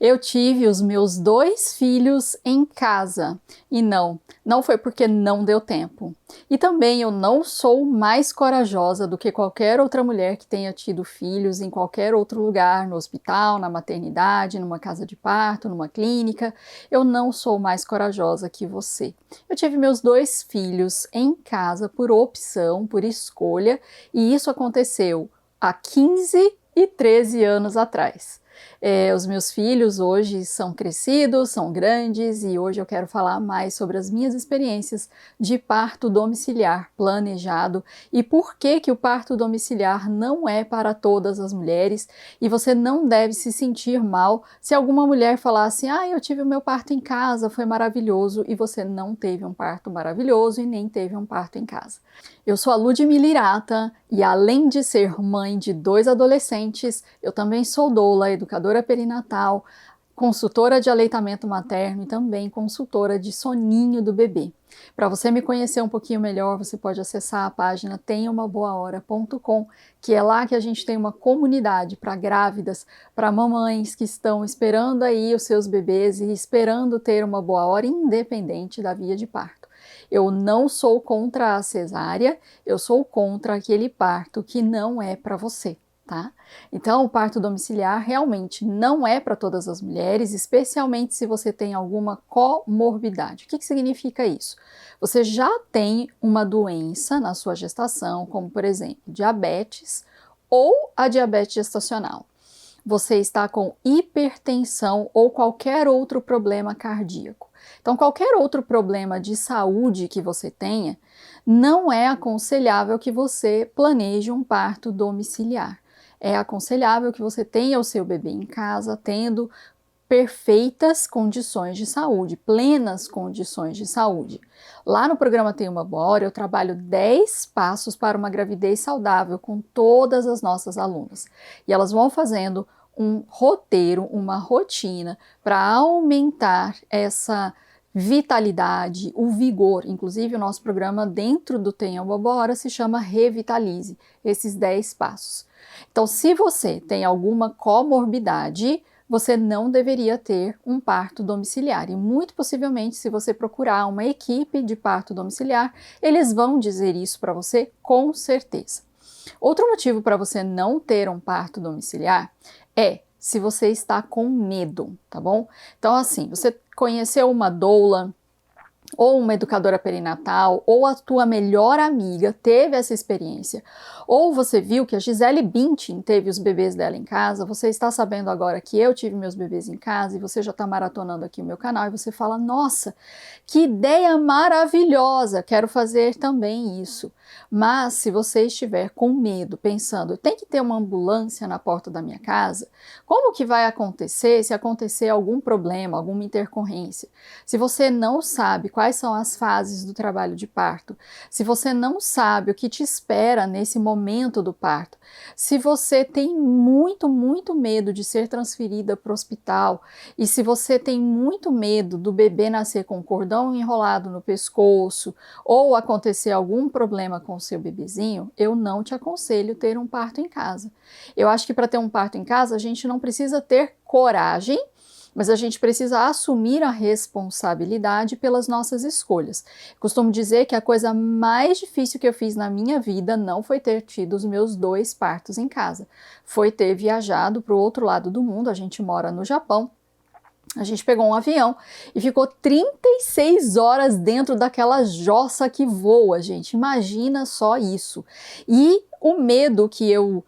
Eu tive os meus 2 filhos em casa e não foi porque não deu tempo. E também eu não sou mais corajosa do que qualquer outra mulher que tenha tido filhos em qualquer outro lugar, no hospital, na maternidade, numa casa de parto, numa clínica. Eu não sou mais corajosa que você. Eu tive meus 2 filhos em casa por opção, por escolha, e isso aconteceu há 15 e 13 anos atrás. Os meus filhos hoje são crescidos, são grandes e hoje eu quero falar mais sobre as minhas experiências de parto domiciliar planejado e por que o parto domiciliar não é para todas as mulheres e você não deve se sentir mal se alguma mulher falar assim, eu tive o meu parto em casa, foi maravilhoso e você não teve um parto maravilhoso e nem teve um parto em casa. Eu sou a Ludmila Hirata e além de ser mãe de 2 adolescentes, eu também sou doula, educadora perinatal, consultora de aleitamento materno e também consultora de soninho do bebê. Para você me conhecer um pouquinho melhor, você pode acessar a página tenhaumaboahora.com, que é lá que a gente tem uma comunidade para grávidas, para mamães que estão esperando aí os seus bebês e esperando ter uma boa hora independente da via de parto. Eu não sou contra a cesárea, eu sou contra aquele parto que não é para você, tá? Então, o parto domiciliar realmente não é para todas as mulheres, especialmente se você tem alguma comorbidade. O que significa isso? Você já tem uma doença na sua gestação, como por exemplo, diabetes ou a diabetes gestacional. Você está com hipertensão ou qualquer outro problema cardíaco. Então, qualquer outro problema de saúde que você tenha, não é aconselhável que você planeje um parto domiciliar. É aconselhável que você tenha o seu bebê em casa, tendo perfeitas condições de saúde, plenas condições de saúde. Lá no programa Tenha uma Boa Hora, eu trabalho 10 passos para uma gravidez saudável com todas as nossas alunas. E elas vão fazendo um roteiro, uma rotina para aumentar essa vitalidade, o vigor. Inclusive, o nosso programa dentro do Tenha uma Boa Hora se chama Revitalize, esses 10 passos. Então, se você tem alguma comorbidade, você não deveria ter um parto domiciliar. E muito possivelmente, se você procurar uma equipe de parto domiciliar, eles vão dizer isso para você com certeza. Outro motivo para você não ter um parto domiciliar é se você está com medo, tá bom? Então, assim, você conheceu uma doula, ou uma educadora perinatal, ou a tua melhor amiga teve essa experiência, ou você viu que a Gisele Bündchen teve os bebês dela em casa, você está sabendo agora que eu tive meus bebês em casa e você já está maratonando aqui o meu canal e você fala, nossa, que ideia maravilhosa, quero fazer também isso. Mas se você estiver com medo, pensando, tem que ter uma ambulância na porta da minha casa, como que vai acontecer se acontecer algum problema, alguma intercorrência? Se você não sabe quais são as fases do trabalho de parto, se você não sabe o que te espera nesse momento do parto, se você tem muito medo de ser transferida para o hospital e se você tem muito medo do bebê nascer com um cordão enrolado no pescoço ou acontecer algum problema com o seu bebezinho, eu não te aconselho ter um parto em casa. Eu acho que para ter um parto em casa a gente não precisa ter coragem, mas a gente precisa assumir a responsabilidade pelas nossas escolhas. Costumo dizer que a coisa mais difícil que eu fiz na minha vida não foi ter tido os meus 2 partos em casa, foi ter viajado para o outro lado do mundo. A gente mora no Japão. A gente pegou um avião e ficou 36 horas dentro daquela jossa que voa, gente. Imagina só isso. E o medo que eu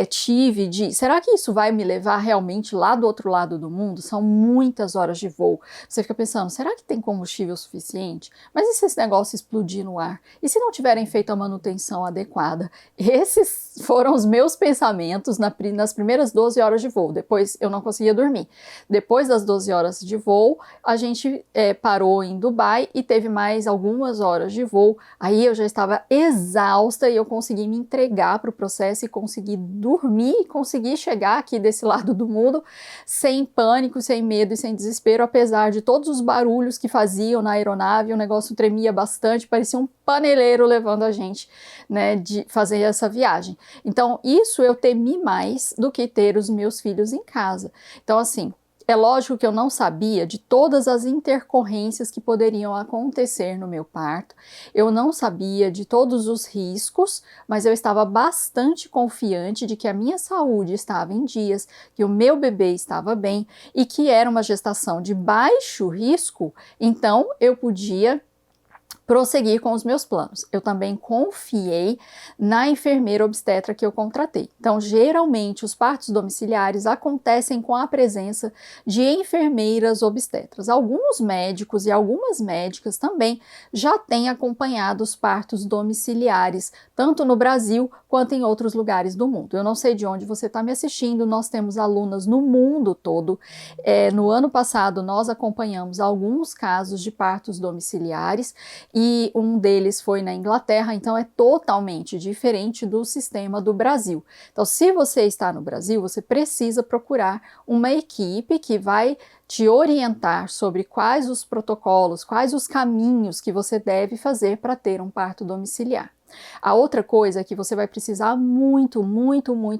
tive de, será que isso vai me levar realmente lá do outro lado do mundo? São muitas horas de voo. Você fica pensando, será que tem combustível suficiente? Mas e se esse negócio explodir no ar? E se não tiverem feito a manutenção adequada? Esses foram os meus pensamentos nas primeiras 12 horas de voo. Depois eu não conseguia dormir. Depois das 12 horas de voo, a gente parou em Dubai e teve mais algumas horas de voo. Aí eu já estava exausta e eu consegui me entregar para o processo e consegui dormir e conseguir chegar aqui desse lado do mundo sem pânico, sem medo e sem desespero, apesar de todos os barulhos que faziam na aeronave. O negócio tremia bastante, parecia um paneleiro levando a gente, né, de fazer essa viagem. Então, isso eu temi mais do que ter os meus filhos em casa. Então, assim, É lógico que eu não sabia de todas as intercorrências que poderiam acontecer no meu parto, eu não sabia de todos os riscos, mas eu estava bastante confiante de que a minha saúde estava em dias, que o meu bebê estava bem e que era uma gestação de baixo risco, então eu podia prosseguir com os meus planos. Eu também confiei na enfermeira obstetra que eu contratei. Então, geralmente, os partos domiciliares acontecem com a presença de enfermeiras obstetras. Alguns médicos e algumas médicas também já têm acompanhado os partos domiciliares, tanto no Brasil quanto em outros lugares do mundo. Eu não sei de onde você está me assistindo, nós temos alunas no mundo todo. No ano passado, nós acompanhamos alguns casos de partos domiciliares, e um deles foi na Inglaterra, então é totalmente diferente do sistema do Brasil. Então, se você está no Brasil, você precisa procurar uma equipe que vai te orientar sobre quais os protocolos, quais os caminhos que você deve fazer para ter um parto domiciliar. A outra coisa é que você vai precisar muito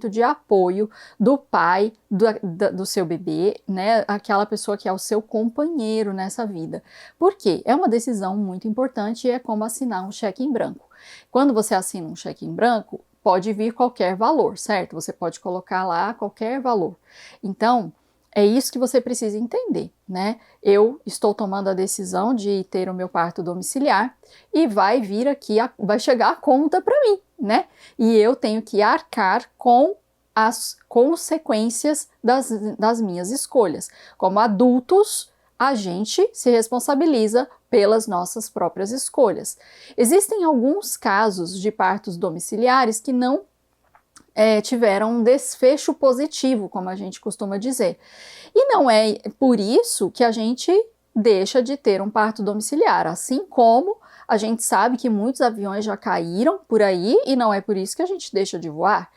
de apoio do pai do seu bebê, né? Aquela pessoa que é o seu companheiro nessa vida. Por quê? É uma decisão muito importante e é como assinar um cheque em branco. Quando você assina um cheque em branco, pode vir qualquer valor, certo? Você pode colocar lá qualquer valor. Então, é isso que você precisa entender, né? Eu estou tomando a decisão de ter o meu parto domiciliar e vai vir aqui, vai chegar a conta para mim, né? E eu tenho que arcar com as consequências das minhas escolhas. Como adultos, a gente se responsabiliza pelas nossas próprias escolhas. Existem alguns casos de partos domiciliares que não tiveram um desfecho positivo, como a gente costuma dizer. E não é por isso que a gente deixa de ter um parto domiciliar, assim como a gente sabe que muitos aviões já caíram por aí e não é por isso que a gente deixa de voar.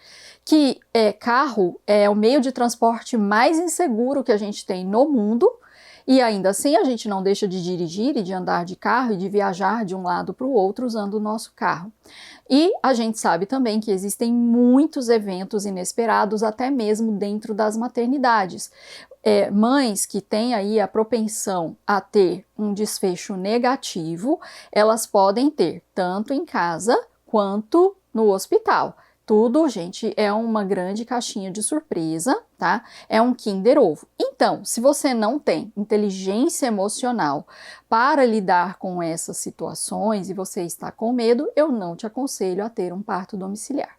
Que carro é o meio de transporte mais inseguro que a gente tem no mundo, e ainda assim a gente não deixa de dirigir e de andar de carro e de viajar de um lado para o outro usando o nosso carro. E a gente sabe também que existem muitos eventos inesperados, até mesmo dentro das maternidades. Mães que têm aí a propensão a ter um desfecho negativo, elas podem ter tanto em casa quanto no hospital. Tudo, gente, é uma grande caixinha de surpresa, tá? É um Kinder Ovo. Então, se você não tem inteligência emocional para lidar com essas situações e você está com medo, eu não te aconselho a ter um parto domiciliar.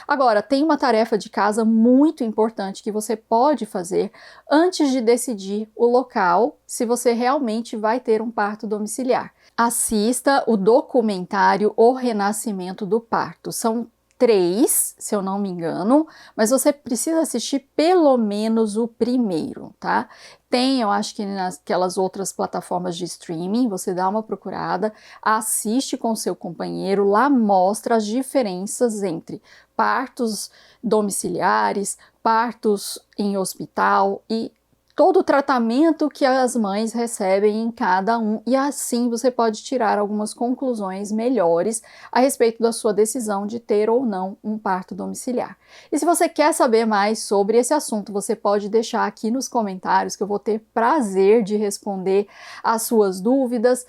Agora, tem uma tarefa de casa muito importante que você pode fazer antes de decidir o local, se você realmente vai ter um parto domiciliar. Assista o documentário O Renascimento do Parto. São 3, se eu não me engano, mas você precisa assistir pelo menos o primeiro, tá? Tem, eu acho que naquelas outras plataformas de streaming, você dá uma procurada, assiste com seu companheiro, lá mostra as diferenças entre partos domiciliares, partos em hospital e todo o tratamento que as mães recebem em cada um, e assim você pode tirar algumas conclusões melhores a respeito da sua decisão de ter ou não um parto domiciliar. E se você quer saber mais sobre esse assunto, você pode deixar aqui nos comentários que eu vou ter prazer de responder as suas dúvidas,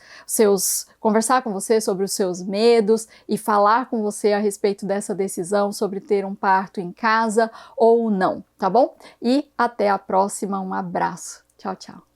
conversar com você sobre os seus medos e falar com você a respeito dessa decisão sobre ter um parto em casa ou não, tá bom? E até a próxima, um abraço. Tchau, tchau.